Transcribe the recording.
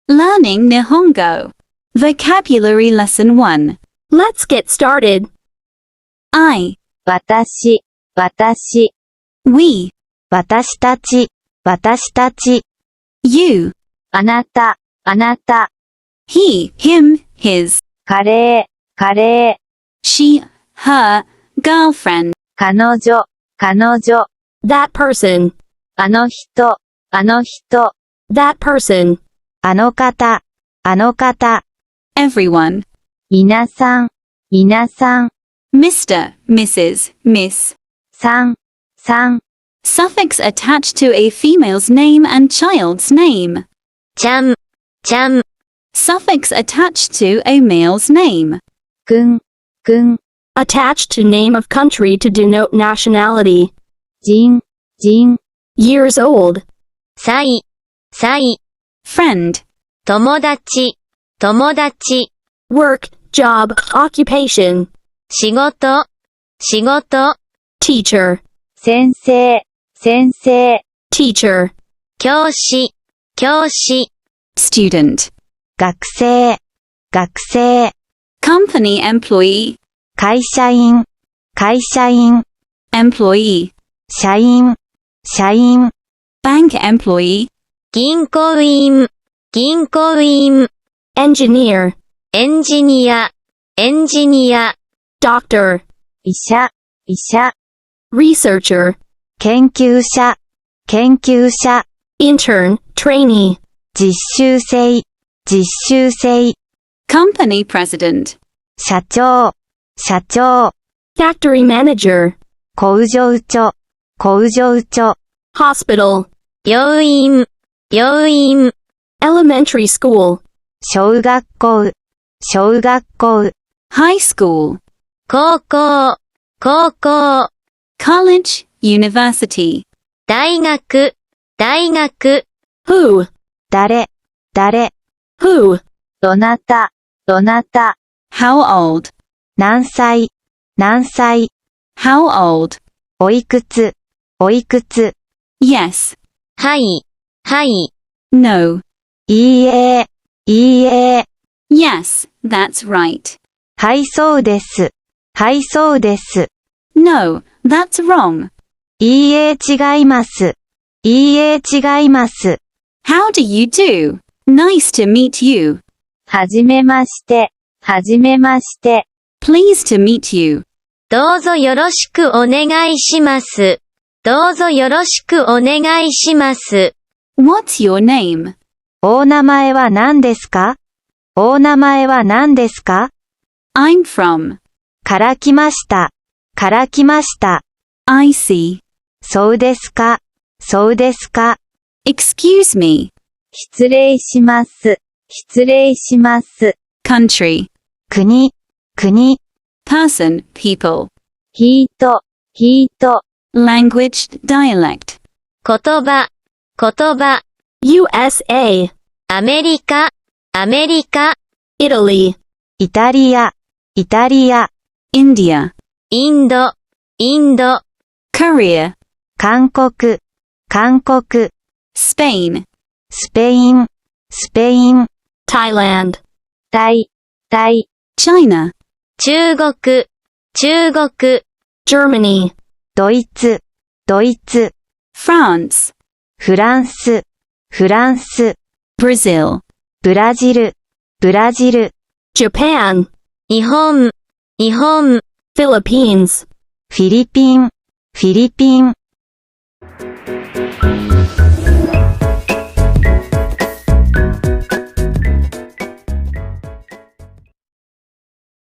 Learning Nihongo. Vocabulary Lesson 1. Let's get started. I, 私、私、we, 私たち、私たち、you, あなた、あなた、he, him, his, カレー、カレー、 she, her, girlfriend, 彼女、彼女、 That person. あの人、あの人、 That person. あの方、あの方、 everyone, 皆さん、皆さん、 Mr., Mrs., Miss. さん、さん、 Suffix attached to a female's name and child's name. ちゃん、ちゃん、 Suffix attached to a male's name. くん、くん、 Attached to name of country to denote nationality. じん、じん、 Years old. さい、さい、 Friend, 友達、友達、 Work, job, occupation. 仕事、仕事、 Teacher. 先生、先生、 Teacher. 教師、教師、 student, 学生、学生、 company employee, 会社員、会社員、 employee, 社員、社員、 bank employee, 銀行員、銀行員、 Engineer. エンジニア、エンジニア、 Doctor. 医者、医者、 Researcher. 研究者、研究者、 Intern. Trainee. 実習生、実習生、 company president, 社長、社長、 Factory manager. 工場長、工場長、 Hospital. 病院、病院、 Elementary school. 小学校、小学校、 high school, 高校、高校、 college, university, 大学、大学、 Who? 誰、誰、 Who? どなた、どなた、 how old, 何歳、何歳、 how old, おいくつ、おいくつ、 yes, はい、はい、 no, いいえ、いいえ、 yes, that's right, はいそうです、はいそうです、 no, that's wrong, いいえ違います、いいえ違います、 how do you do, nice to meet you, はじめまして、はじめまして、 pleased to meet you, どうぞよろしくお願いします。どうぞよろしくお願いします。 what's your name, お名前は何ですか？お名前は何ですか？ I'm from, から来ました。から来ました。 I see, そうですか？そうですか？ excuse me, 失礼します。失礼します。 country, 国、国、 person, people, ヒート、ヒート、 language, dialect, 言葉、言葉、 USA. アメリカ、アメリカ、 Italy. イタリア、イタリア、 India, インド、インド、 Korea, 韓国、韓国、 Spain, スペイン、スペイン、 Thailand. タイ、タイ、 China, 中国、中国、 Germany. ドイツ、ドイツ、 France, フランス、フランス、 Brazil, ブラジル、ブラジル、 Japan. 日本、日本、 Philippines. フィリピン、フィリピン、